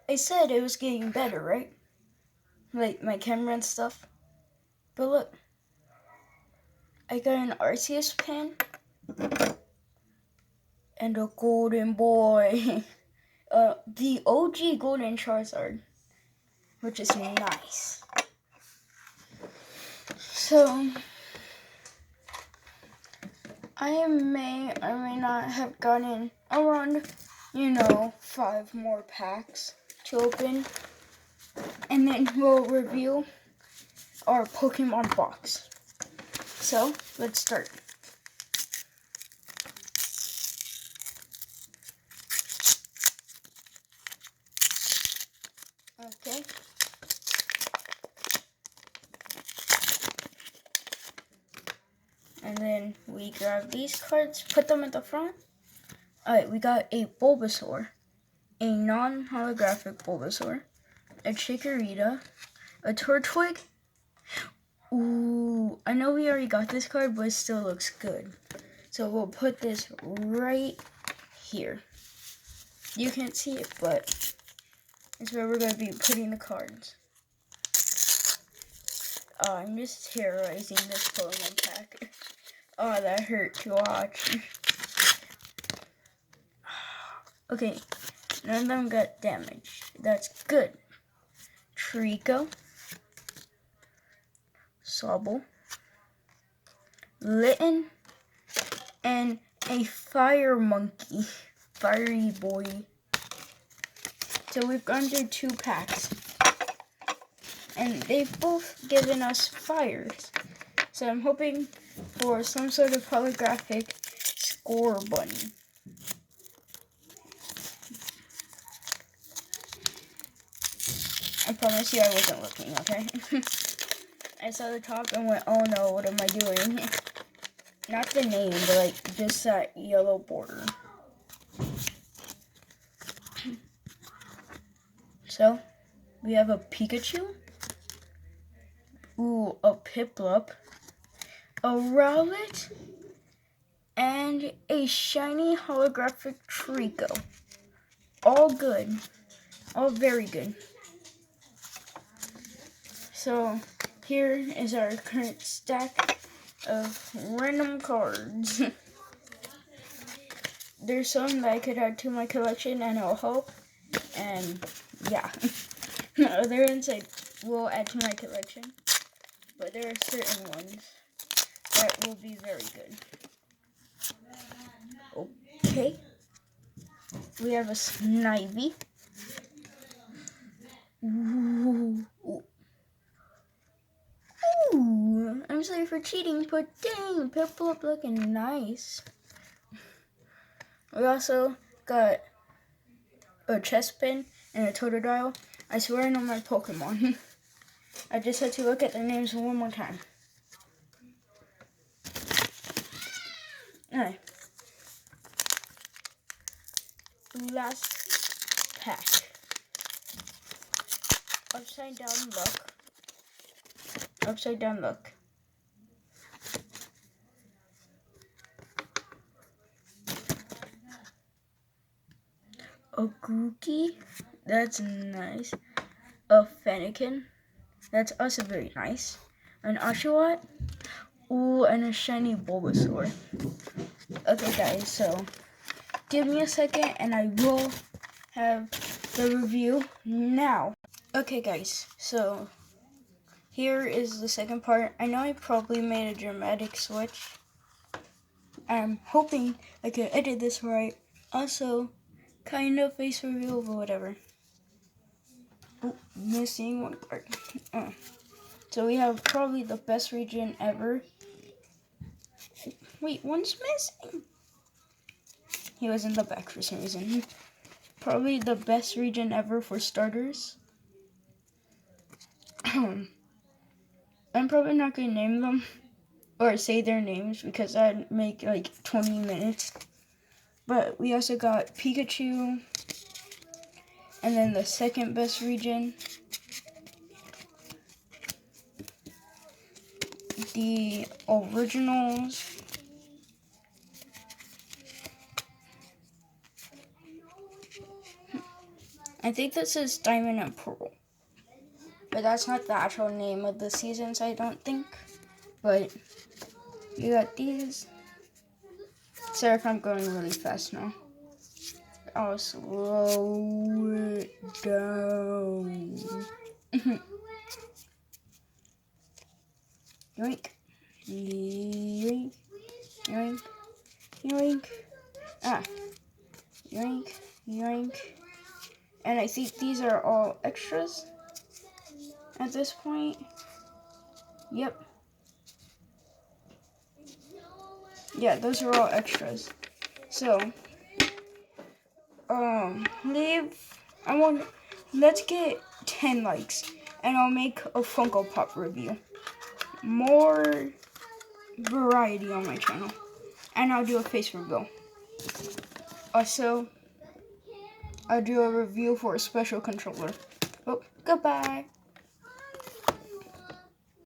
I said it was getting better, right? Like my camera and stuff. But look, I got an Arceus pin and a golden boy. The OG golden Charizard, which is nice. So, I may or may not have gotten around, 5 more packs to open. And then we'll review our Pokemon box. So, let's start. Okay. And then we grab these cards, put them at the front. Alright, we got a Bulbasaur, a non-holographic Bulbasaur, a Chikorita, a Turtwig. Ooh, I know we already got this card, but it still looks good. So we'll put this right here. You can't see it, but it's where we're going to be putting the cards. Oh, I'm just terrorizing this Pokemon pack. Oh, that hurt to watch. Okay, none of them got damaged. That's good. Trico, Sobble, Litten, and a Fire Monkey. Fiery boy. So we've gone through 2 packs. And they've both given us fires. So I'm hoping for some sort of holographic score bunny. I promise you I wasn't looking, okay? I saw the top and went, oh no, what am I doing? Not the name, but like just that yellow border. So, we have a Pikachu. Ooh, a Piplup. A Rowlet. And a shiny holographic Trico. All good. All very good. So, here is our current stack of random cards. There's some that I could add to my collection and it'll help. And yeah. Other ones I will add to my collection. But there are certain ones that will be very good. Okay. We have a Snivy. Ooh. Ooh. I'm sorry for cheating, but dang, Piplup looking nice. We also got a Chespin and a Totodile. I swear I know my Pokemon. I just had to look at the names one more time. Alright. Last pack. Upside down luck. Upside down luck. A Grookey. That's nice. A Fennekin. That's also very nice. An Oshawott. Ooh, and a shiny Bulbasaur. Okay, guys, so give me a second and I will have the review now. Okay, guys, so here is the second part. I know I probably made a dramatic switch. I'm hoping I can edit this right. Also, kind of face reveal, but whatever. Ooh, missing one part. So we have probably the best region ever. Wait, one's missing. He was in the back for some reason. Probably the best region ever for starters. I'm probably not going to name them or say their names because that'd make like 20 minutes. But we also got Pikachu. And then the second best region, the originals. I think this is Diamond and Pearl. But that's not the actual name of the seasons, I don't think. But you got these. Sorry if I'm going really fast now. I'll slow it down. Yoink. Yoink. Yoink. Yoink. Ah. Yoink. Yoink. And I think these are all extras at this point. Yep. Yeah, those are all extras. So, let's get 10 likes and I'll make a Funko Pop review. More variety on my channel. And I'll do a face reveal. Also, I'll do a review for a special controller. Oh, goodbye.